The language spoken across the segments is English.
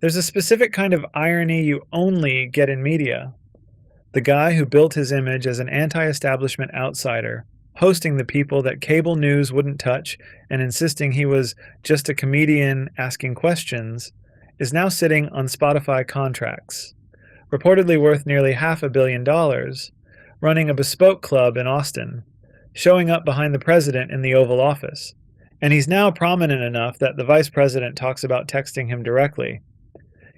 There's a specific kind of irony you only get in media. The guy who built his image as an anti-establishment outsider, hosting the people that cable news wouldn't touch and insisting he was just a comedian asking questions, is now sitting on Spotify contracts, reportedly worth nearly $500 million, running a bespoke club in Austin, showing up behind the president in the Oval Office. And he's now prominent enough that the vice president talks about texting him directly.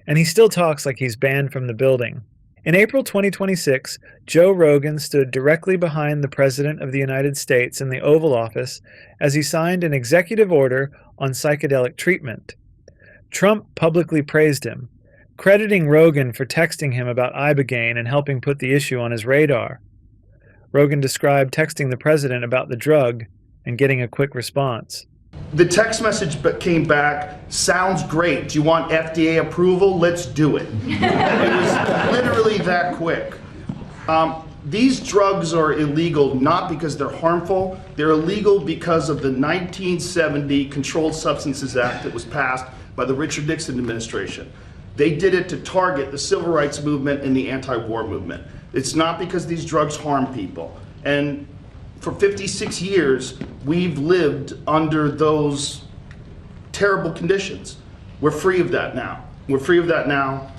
And he still talks like he's banned from the building. In April 2026, Joe Rogan stood directly behind the President of the United States in the Oval Office as he signed an executive order on psychedelic treatment. Trump publicly praised him, crediting Rogan for texting him about ibogaine and helping put the issue on his radar. Rogan described texting the president about the drug and getting a quick response. The text message came back, sounds great. Do you want FDA approval? Let's do it. It was literally that quick. These drugs are illegal not because they're harmful. They're illegal because of the 1970 Controlled Substances Act that was passed by the Richard Nixon administration. They did it to target the civil rights movement and the anti-war movement. It's not because these drugs harm people. And for 56 years, we've lived under those terrible conditions. We're free of that now. We're free of that now.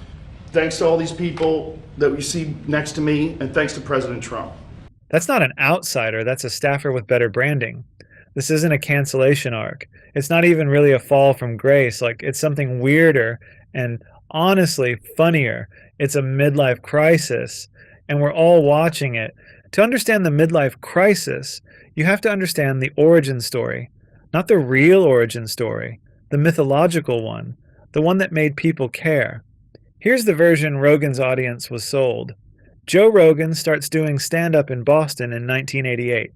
Thanks to all these people that we see next to me, and thanks to President Trump. That's not an outsider, that's a staffer with better branding. This isn't a cancellation arc. It's not even really a fall from grace. It's something weirder and honestly funnier. It's a midlife crisis, and we're all watching it. To understand the midlife crisis, you have to understand the origin story, not the real origin story, the mythological one, the one that made people care. Here's the version Rogan's audience was sold. Joe Rogan starts doing stand-up in Boston in 1988,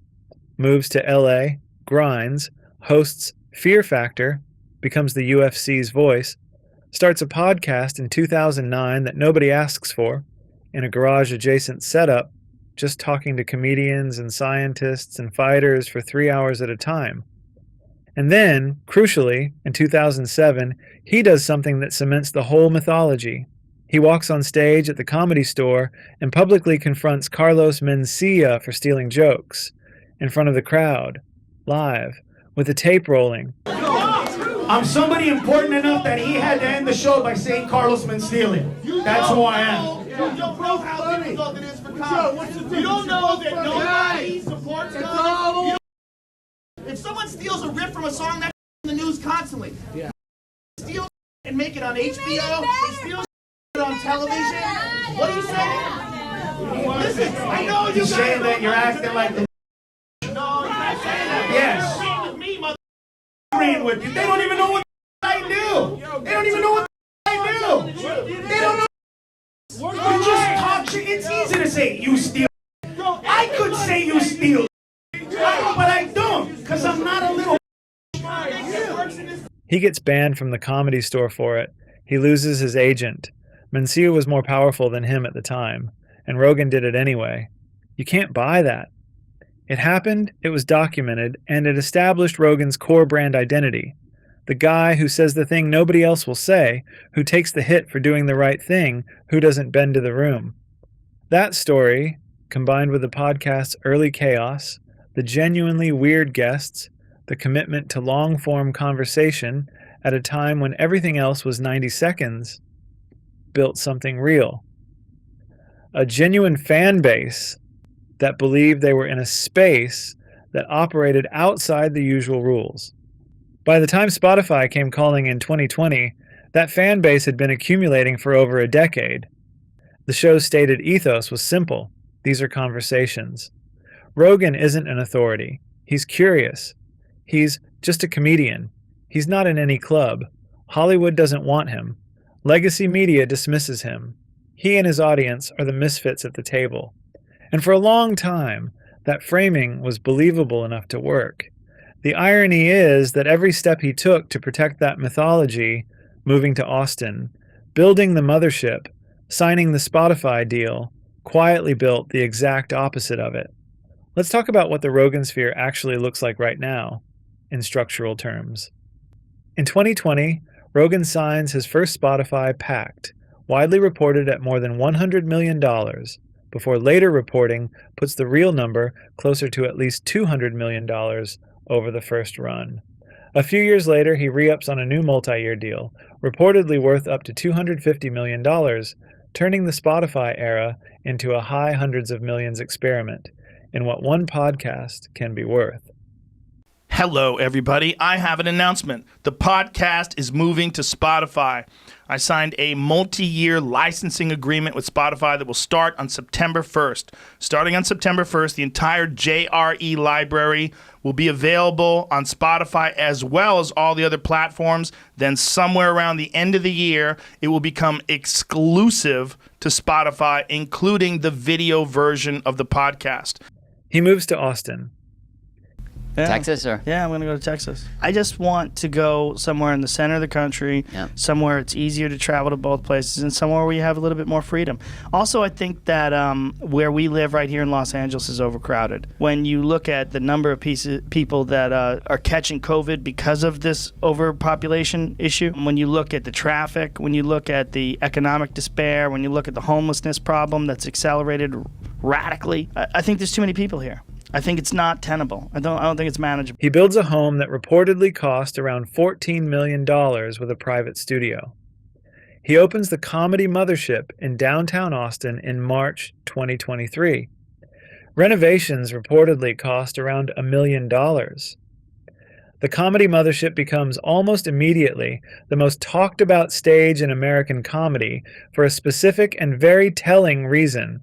moves to LA, grinds, hosts Fear Factor, becomes the UFC's voice, starts a podcast in 2009 that nobody asks for, in a garage-adjacent setup, just talking to comedians and scientists and fighters for 3 hours at a time. And then, crucially, in 2007, he does something that cements the whole mythology. He walks on stage at the Comedy Store and publicly confronts Carlos Mencia for stealing jokes, in front of the crowd, live, with the tape rolling. I'm somebody important enough that he had to end the show by saying Carlos Mencia. That's who I am. Yo, bro, how difficult it is for cops. You don't know that nobody supports comedy. If someone steals a riff from a song, that's in the news constantly. Yeah. Steal and make it on HBO. They steal it on television. What are you saying? Listen, I know you guys. You're saying that you're acting like the. No, you're not saying that. Yes. You're agreeing with me, mother. Agreeing with you. They don't even know what I do. They don't even know what I do. They don't know. You just talk shit. It's easy to say you steal. I could say you steal, but I don't, because I'm not a little. He gets banned from the Comedy Store for it. He loses his agent. Mencia was more powerful than him at the time, and Rogan did it anyway. You can't buy that. It happened, it was documented, and it established Rogan's core brand identity. The guy who says the thing nobody else will say, who takes the hit for doing the right thing, who doesn't bend to the room. That story, combined with the podcast's early chaos, the genuinely weird guests, the commitment to long-form conversation at a time when everything else was 90 seconds, built something real. A genuine fan base that believed they were in a space that operated outside the usual rules. By the time Spotify came calling in 2020, that fan base had been accumulating for over a decade. The show's stated ethos was simple. These are conversations. Rogan isn't an authority. He's curious. He's just a comedian. He's not in any club. Hollywood doesn't want him. Legacy media dismisses him. He and his audience are the misfits at the table. And for a long time, that framing was believable enough to work. The irony is that every step he took to protect that mythology, moving to Austin, building the Mothership, signing the Spotify deal, quietly built the exact opposite of it. Let's talk about what the Rogansphere actually looks like right now, in structural terms. In 2020, Rogan signs his first Spotify pact, widely reported at more than $100 million, before later reporting puts the real number closer to at least $200 million over the first run. A few years later, he re-ups on a new multi-year deal, reportedly worth up to $250 million, turning the Spotify era into a high hundreds of millions experiment in what one podcast can be worth. Hello, everybody. I have an announcement. The podcast is moving to Spotify. I signed a multi-year licensing agreement with Spotify that will start on September 1st. Starting on September 1st, the entire JRE library will be available on Spotify as well as all the other platforms. Then somewhere around the end of the year, it will become exclusive to Spotify, including the video version of the podcast. He moves to Austin. Yeah. Texas or? Yeah, I'm going to go to Texas. I just want to go somewhere in the center of the country, somewhere it's easier to travel to both places, and somewhere where you have a little bit more freedom. Also, I think that where we live right here in Los Angeles is overcrowded. When you look at the number of people that are catching COVID because of this overpopulation issue, when you look at the traffic, when you look at the economic despair, when you look at the homelessness problem that's accelerated radically, I think there's too many people here. I think it's not tenable. I don't think it's manageable. He builds a home that reportedly cost around $14 million with a private studio. He opens the comedy Mothership in downtown Austin in March 2023. Renovations reportedly cost around $1 million. The comedy Mothership becomes almost immediately the most talked about stage in American comedy for a specific and very telling reason.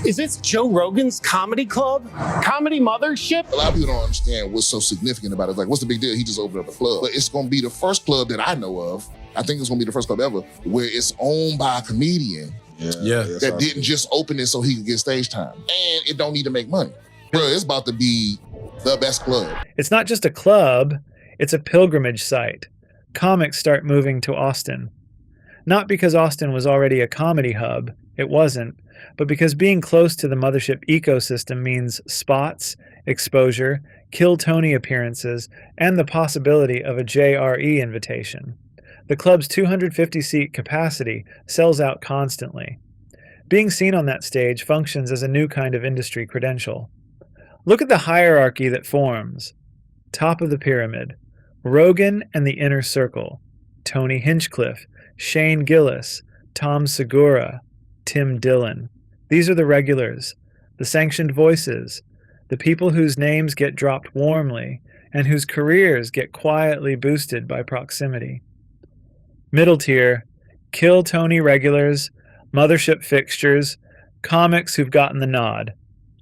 Is this Joe Rogan's comedy club? Comedy Mothership? A lot of people don't understand what's so significant about it. Like, what's the big deal? He just opened up a club. But it's going to be the first club that I know of. I think it's going to be the first club ever where it's owned by a comedian that didn't just open it so he could get stage time. And it don't need to make money. Bro, it's about to be the best club. It's not just a club, it's a pilgrimage site. Comics start moving to Austin. Not because Austin was already a comedy hub, it wasn't, but because being close to the Mothership ecosystem means spots, exposure, Kill Tony appearances, and the possibility of a JRE invitation. The club's 250-seat capacity sells out constantly. Being seen on that stage functions as a new kind of industry credential. Look at the hierarchy that forms. Top of the pyramid, Rogan and the Inner Circle, Tony Hinchcliffe, Shane Gillis, Tom Segura, Tim Dillon. These are the regulars, the sanctioned voices, the people whose names get dropped warmly and whose careers get quietly boosted by proximity. Middle tier, Kill Tony regulars, Mothership fixtures, comics who've gotten the nod.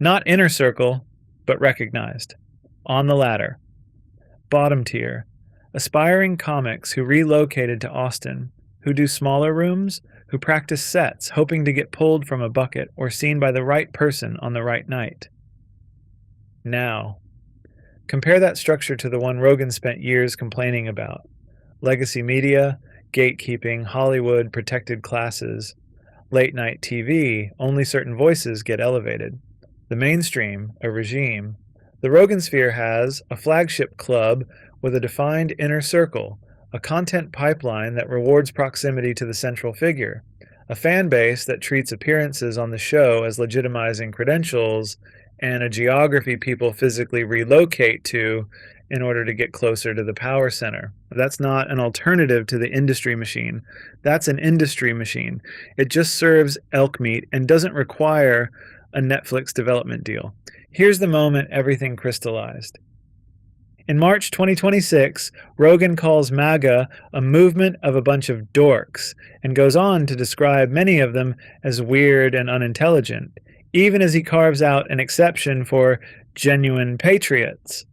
Not inner circle, but recognized. On the ladder. Bottom tier, aspiring comics who relocated to Austin, who do smaller rooms, who practice sets hoping to get pulled from a bucket or seen by the right person on the right night. Now, compare that structure to the one Rogan spent years complaining about. Legacy media, gatekeeping, Hollywood, protected classes. Late night TV, only certain voices get elevated. The mainstream, a regime. The Rogansphere has a flagship club with a defined inner circle, a content pipeline that rewards proximity to the central figure, a fan base that treats appearances on the show as legitimizing credentials, and a geography people physically relocate to in order to get closer to the power center. That's not an alternative to the industry machine. That's an industry machine. It just serves elk meat and doesn't require a Netflix development deal. Here's the moment everything crystallized. In March 2026, Rogan calls MAGA a movement of a bunch of dorks and goes on to describe many of them as weird and unintelligent, even as he carves out an exception for genuine patriots.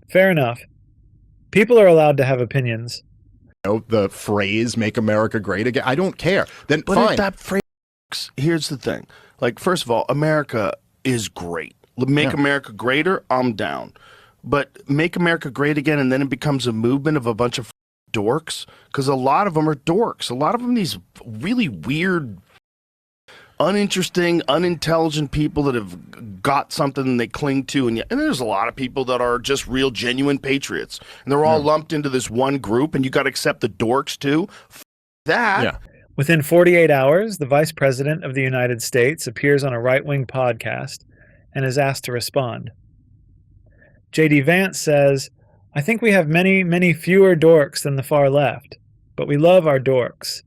Fair enough. People are allowed to have opinions. The phrase "Make America Great Again." I don't care. Then but fine. If that phrase, here's the thing. Like, first of all, America is great. Make America greater, I'm down. But make America great again, and then it becomes a movement of a bunch of dorks, because a lot of them are dorks. A lot of them these really weird uninteresting, unintelligent people that have got something they cling to, and there's a lot of people that are just real, genuine patriots, and they're all lumped into this one group, and you got to accept the dorks too. That. Yeah. Within 48 hours, the Vice President of the United States appears on a right-wing podcast and is asked to respond. J.D. Vance says, "I think we have many, many fewer dorks than the far left, but we love our dorks."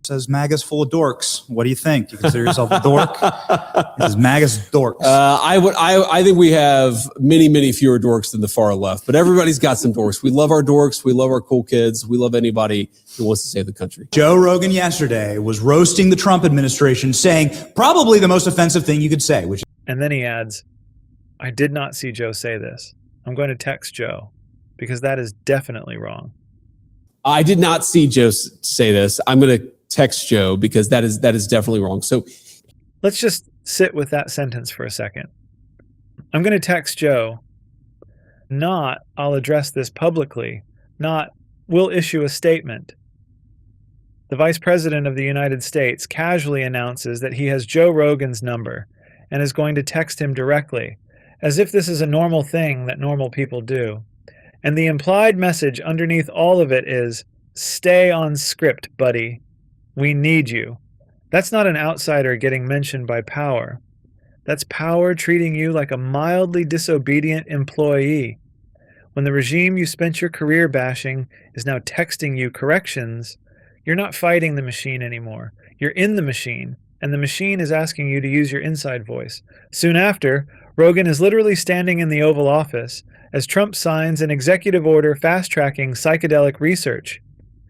Says MAGA's full of dorks. What do you think? You consider yourself a dork? It says MAGA's dorks. I think we have many, many fewer dorks than the far left, but everybody's got some dorks. We love our dorks. We love our cool kids. We love anybody who wants to save the country. Joe Rogan yesterday was roasting the Trump administration, saying probably the most offensive thing you could say, which. And then he adds, "I did not see Joe say this. I'm going to text Joe because that is definitely wrong." I did not see Joe say this. I'm going to text Joe because that is definitely wrong. So let's just sit with that sentence for a second. I'm going to text Joe, not I'll address this publicly, not we'll issue a statement. The Vice President of the United States casually announces that he has Joe Rogan's number and is going to text him directly, as if this is a normal thing that normal people do. And the implied message underneath all of it is, stay on script, buddy. We need you. That's not an outsider getting mentioned by power. That's power treating you like a mildly disobedient employee. When the regime you spent your career bashing is now texting you corrections, you're not fighting the machine anymore. You're in the machine, and the machine is asking you to use your inside voice. Soon after, Rogan is literally standing in the Oval Office as Trump signs an executive order fast-tracking psychedelic research,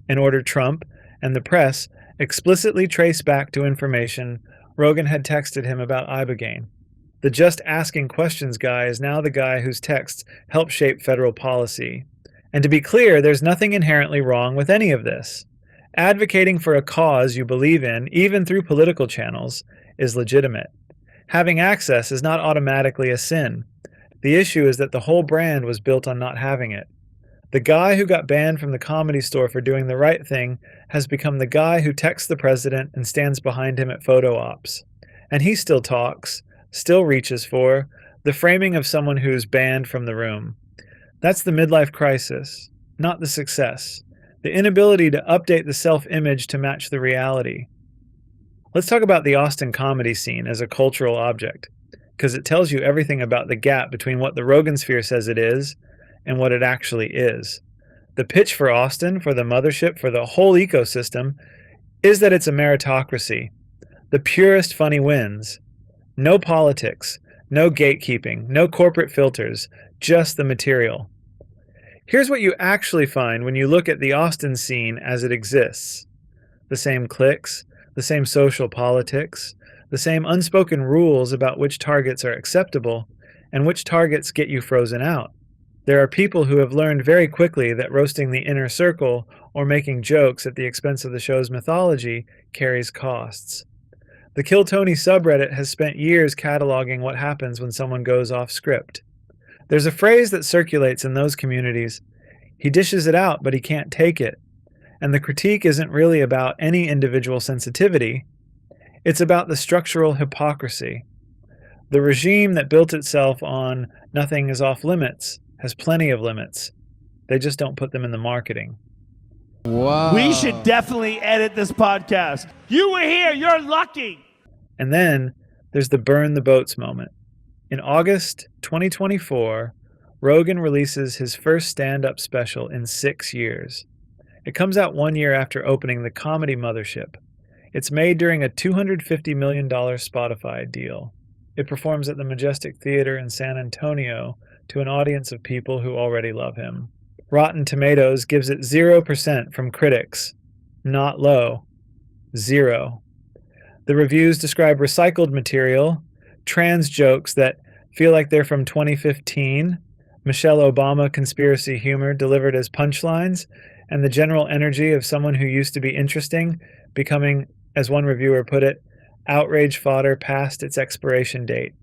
an order Trump and the press explicitly trace back to information Rogan had texted him about Ibogaine. The just asking questions guy is now the guy whose texts help shape federal policy. And to be clear, there's nothing inherently wrong with any of this. Advocating for a cause you believe in, even through political channels, is legitimate. Having access is not automatically a sin. The issue is that the whole brand was built on not having it. The guy who got banned from the Comedy Store for doing the right thing has become the guy who texts the president and stands behind him at photo ops. And he still talks, still reaches for, the framing of someone who's banned from the room. That's the midlife crisis, not the success. The inability to update the self-image to match the reality. Let's talk about the Austin comedy scene as a cultural object, because it tells you everything about the gap between what the Rogansphere says it is and what it actually is. The pitch for Austin, for the Mothership, for the whole ecosystem, is that it's a meritocracy. The purest funny wins. No politics, no gatekeeping, no corporate filters, just the material. Here's what you actually find when you look at the Austin scene as it exists. The same cliques, the same social politics, the same unspoken rules about which targets are acceptable and which targets get you frozen out. There are people who have learned very quickly that roasting the inner circle or making jokes at the expense of the show's mythology carries costs. The Kill Tony subreddit has spent years cataloging what happens when someone goes off script. There's a phrase that circulates in those communities: he dishes it out, but he can't take it. And the critique isn't really about any individual sensitivity. It's about the structural hypocrisy. The regime that built itself on nothing is off limits has plenty of limits. They just don't put them in the marketing. Wow. We should definitely edit this podcast. You were here. You're lucky. And then there's the burn the boats moment. In August 2024, Rogan releases his first stand-up special in 6 years. It comes out 1 year after opening the comedy Mothership. It's made during a $250 million Spotify deal. It performs at the Majestic Theater in San Antonio to an audience of people who already love him. Rotten Tomatoes gives it 0% from critics. Not low. 0. The reviews describe recycled material, trans jokes that feel like they're from 2015, Michelle Obama conspiracy humor delivered as punchlines, and the general energy of someone who used to be interesting becoming, as one reviewer put it, outrage fodder past its expiration date.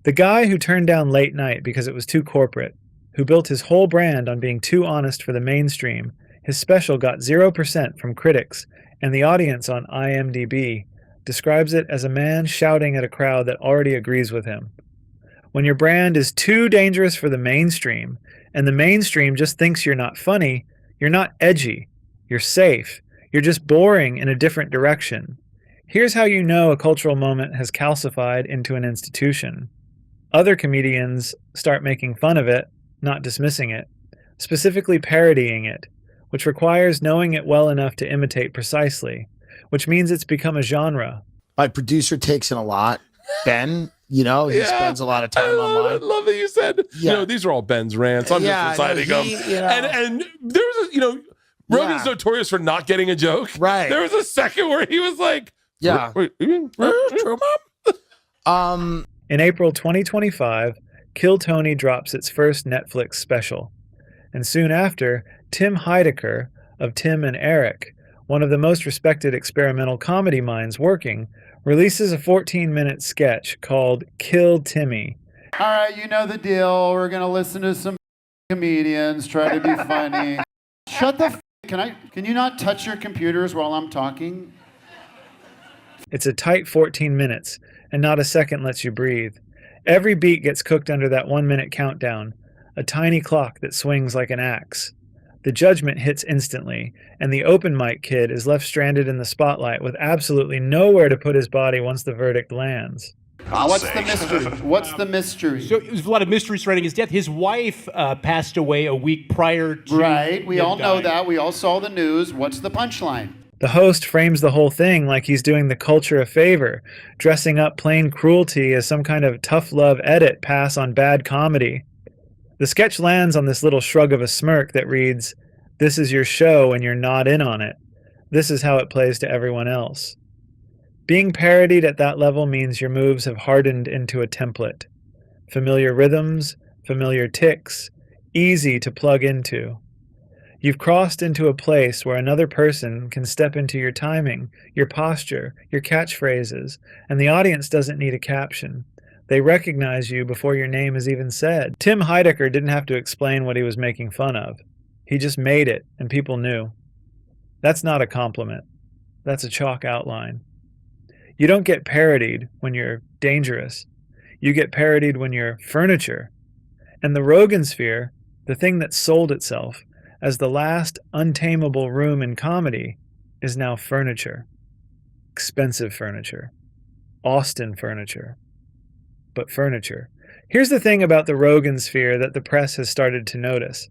The guy who turned down late night because it was too corporate, who built his whole brand on being too honest for the mainstream, his special got 0% from critics, and the audience on IMDb describes it as a man shouting at a crowd that already agrees with him. When your brand is too dangerous for the mainstream, and the mainstream just thinks you're not funny, you're not edgy, you're safe, you're just boring in a different direction. Here's how you know a cultural moment has calcified into an institution. Other comedians start making fun of it, not dismissing it, specifically parodying it, which requires knowing it well enough to imitate precisely, which means it's become a genre. My producer takes in a lot. Ben, he spends a lot of time online. I love that you said, these are all Ben's rants. I'm just reciting them. And there was Rogan's notorious for not getting a joke. Right. There was a second where he was like, wait, you mean true, Mom? In April 2025, Kill Tony drops its first Netflix special. And soon after, Tim Heidecker of Tim and Eric, one of the most respected experimental comedy minds working, releases a 14-minute sketch called Kill Timmy. All right, you know the deal. We're going to listen to some comedians, try to be funny. Shut the f***. Can you not touch your computers while I'm talking? It's a tight 14 minutes, and not a second lets you breathe. Every beat gets cooked under that 1-minute countdown, a tiny clock that swings like an axe. The judgment hits instantly, and the open mic kid is left stranded in the spotlight with absolutely nowhere to put his body once the verdict lands. What's the mystery? What's the mystery? So there's a lot of mystery surrounding his death. His wife passed away a week prior to Right, we all know dying. that. We all saw the news. What's the punchline? The host frames the whole thing like he's doing the culture a favor, dressing up plain cruelty as some kind of tough love edit pass on bad comedy. The sketch lands on this little shrug of a smirk that reads, "This is your show and you're not in on it. This is how it plays to everyone else." Being parodied at that level means your moves have hardened into a template. Familiar rhythms, familiar ticks, easy to plug into. You've crossed into a place where another person can step into your timing, your posture, your catchphrases, and the audience doesn't need a caption. They recognize you before your name is even said. Tim Heidecker didn't have to explain what he was making fun of. He just made it, and people knew. That's not a compliment. That's a chalk outline. You don't get parodied when you're dangerous. You get parodied when you're furniture. And the Rogansphere, the thing that sold itself as the last untamable room in comedy, is now furniture. Expensive furniture. Austin furniture. But furniture. Here's the thing about the Rogansphere that the press has started to notice,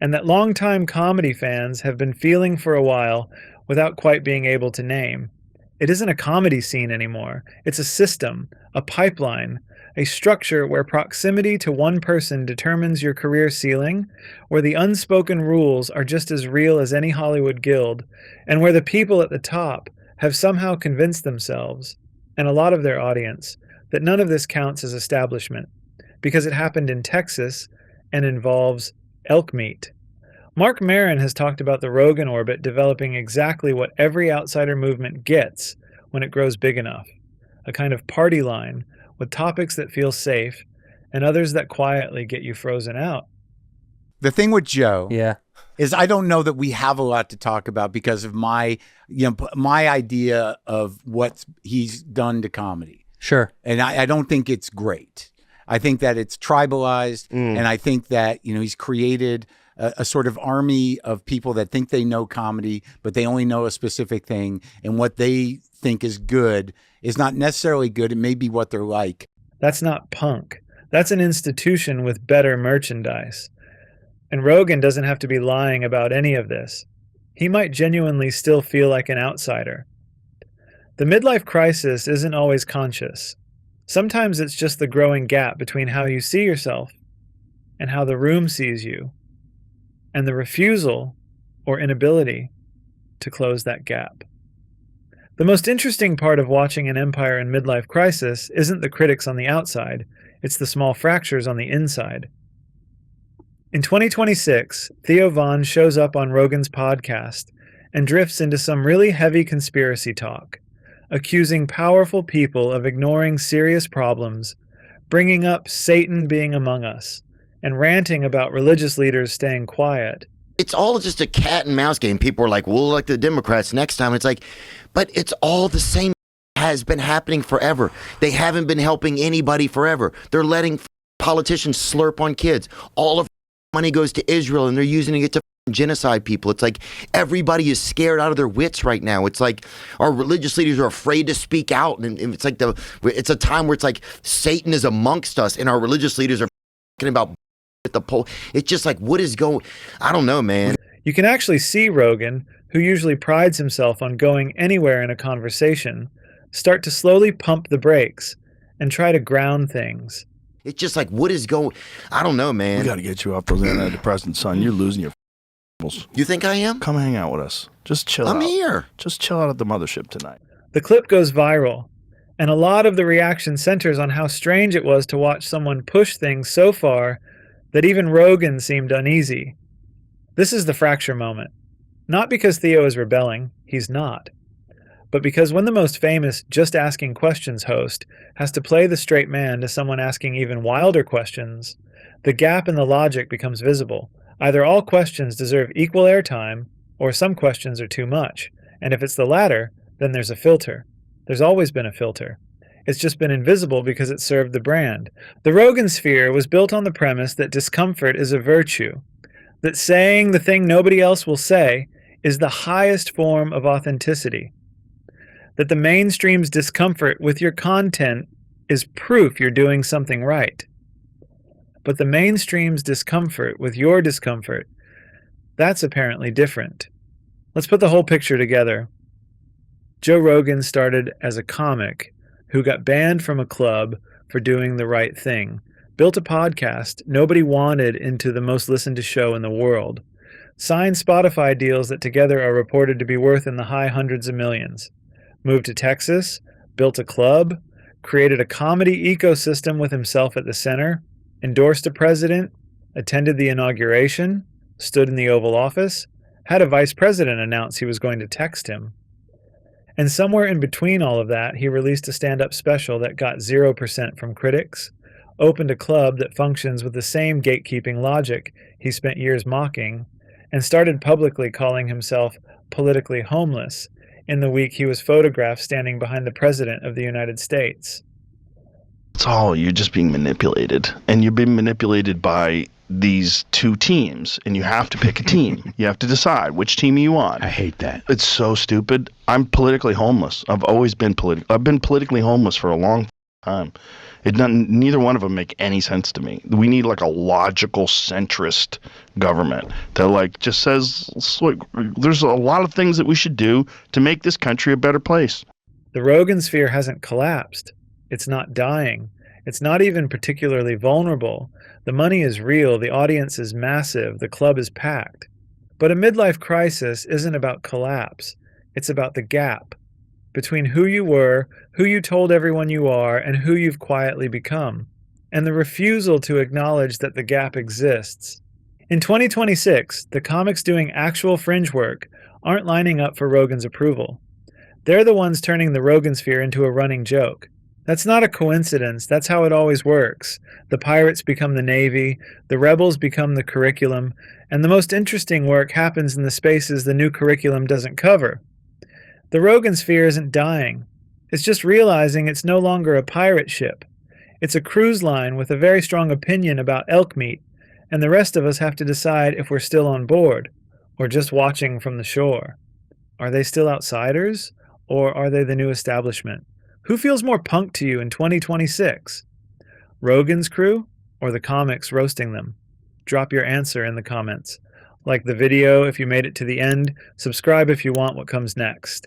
and that longtime comedy fans have been feeling for a while without quite being able to name. It isn't a comedy scene anymore. It's a system, a pipeline, a structure where proximity to one person determines your career ceiling, where the unspoken rules are just as real as any Hollywood guild, and where the people at the top have somehow convinced themselves, and a lot of their audience, that none of this counts as establishment, because it happened in Texas and involves elk meat. Mark Maron has talked about the Rogan orbit developing exactly what every outsider movement gets when it grows big enough, a kind of party line with topics that feel safe and others that quietly get you frozen out. The thing with Joe is I don't know that we have a lot to talk about because of my idea of what he's done to comedy. Sure. And I don't think it's great. I think that it's tribalized, and I think that, he's created a sort of army of people that think they know comedy, but they only know a specific thing, and what they think is good is not necessarily good. It may be what they're like. That's not punk. That's an institution with better merchandise. And Rogan doesn't have to be lying about any of this. He might genuinely still feel like an outsider. The midlife crisis isn't always conscious. Sometimes it's just the growing gap between how you see yourself and how the room sees you, and the refusal or inability to close that gap. The most interesting part of watching an empire in midlife crisis isn't the critics on the outside, it's the small fractures on the inside. In 2026, Theo Von shows up on Rogan's podcast and drifts into some really heavy conspiracy talk, accusing powerful people of ignoring serious problems, bringing up Satan being among us, and ranting about religious leaders staying quiet. It's all just a cat and mouse game. People are like, we'll elect the Democrats next time. It's like, but it's all the same has been happening forever. They haven't been helping anybody forever. They're letting politicians slurp on kids. All of money goes to Israel, and they're using it to genocide people. It's like everybody is scared out of their wits right now. It's like our religious leaders are afraid to speak out, and it's like it's a time where it's like Satan is amongst us, and our religious leaders are talking about at the poll. It's just like, what is going? I don't know, man. You can actually see Rogan, who usually prides himself on going anywhere in a conversation, start to slowly pump the brakes and try to ground things. It's just like, what is going? I don't know, man. We got to get you off those antidepressants, son. You're losing your. You think I am? Come hang out with us. Just chill out. I'm here. Just chill out at the Mothership tonight. The clip goes viral, and a lot of the reaction centers on how strange it was to watch someone push things so far that even Rogan seemed uneasy. This is the fracture moment. Not because Theo is rebelling, he's not. But because when the most famous Just Asking Questions host has to play the straight man to someone asking even wilder questions, the gap in the logic becomes visible. Either all questions deserve equal airtime, or some questions are too much. And if it's the latter, then there's a filter. There's always been a filter. It's just been invisible because it served the brand. The Rogansphere was built on the premise that discomfort is a virtue, that saying the thing nobody else will say is the highest form of authenticity, that the mainstream's discomfort with your content is proof you're doing something right. But the mainstream's discomfort with your discomfort, that's apparently different. Let's put the whole picture together. Joe Rogan started as a comic who got banned from a club for doing the right thing, built a podcast nobody wanted into the most listened to show in the world, signed Spotify deals that together are reported to be worth in the high hundreds of millions, moved to Texas, built a club, created a comedy ecosystem with himself at the center, endorsed a president, attended the inauguration, stood in the Oval Office, had a vice president announce he was going to text him. And somewhere in between all of that, he released a stand-up special that got 0% from critics, opened a club that functions with the same gatekeeping logic he spent years mocking, and started publicly calling himself politically homeless in the week he was photographed standing behind the President of the United States. It's all, you're just being manipulated. And you're being manipulated by these two teams. And you have to pick a team. You have to decide which team you on. I hate that. It's so stupid. I'm politically homeless. I've always been I've been politically homeless for a long time. Neither one of them make any sense to me. We need like a logical centrist government that like just says, like, there's a lot of things that we should do to make this country a better place. The Rogansphere hasn't collapsed. It's not dying. It's not even particularly vulnerable. The money is real. The audience is massive. The club is packed. But a midlife crisis isn't about collapse. It's about the gap between who you were, who you told everyone you are, and who you've quietly become, and the refusal to acknowledge that the gap exists. In 2026, the comics doing actual fringe work aren't lining up for Rogan's approval. They're the ones turning the Rogansphere into a running joke. That's not a coincidence. That's how it always works. The pirates become the Navy, the rebels become the curriculum, and the most interesting work happens in the spaces the new curriculum doesn't cover. The Rogansphere isn't dying. It's just realizing it's no longer a pirate ship. It's a cruise line with a very strong opinion about elk meat, and the rest of us have to decide if we're still on board, or just watching from the shore. Are they still outsiders, or are they the new establishment? Who feels more punk to you in 2026? Rogan's crew, or the comics roasting them? Drop your answer in the comments. Like the video if you made it to the end, subscribe if you want what comes next.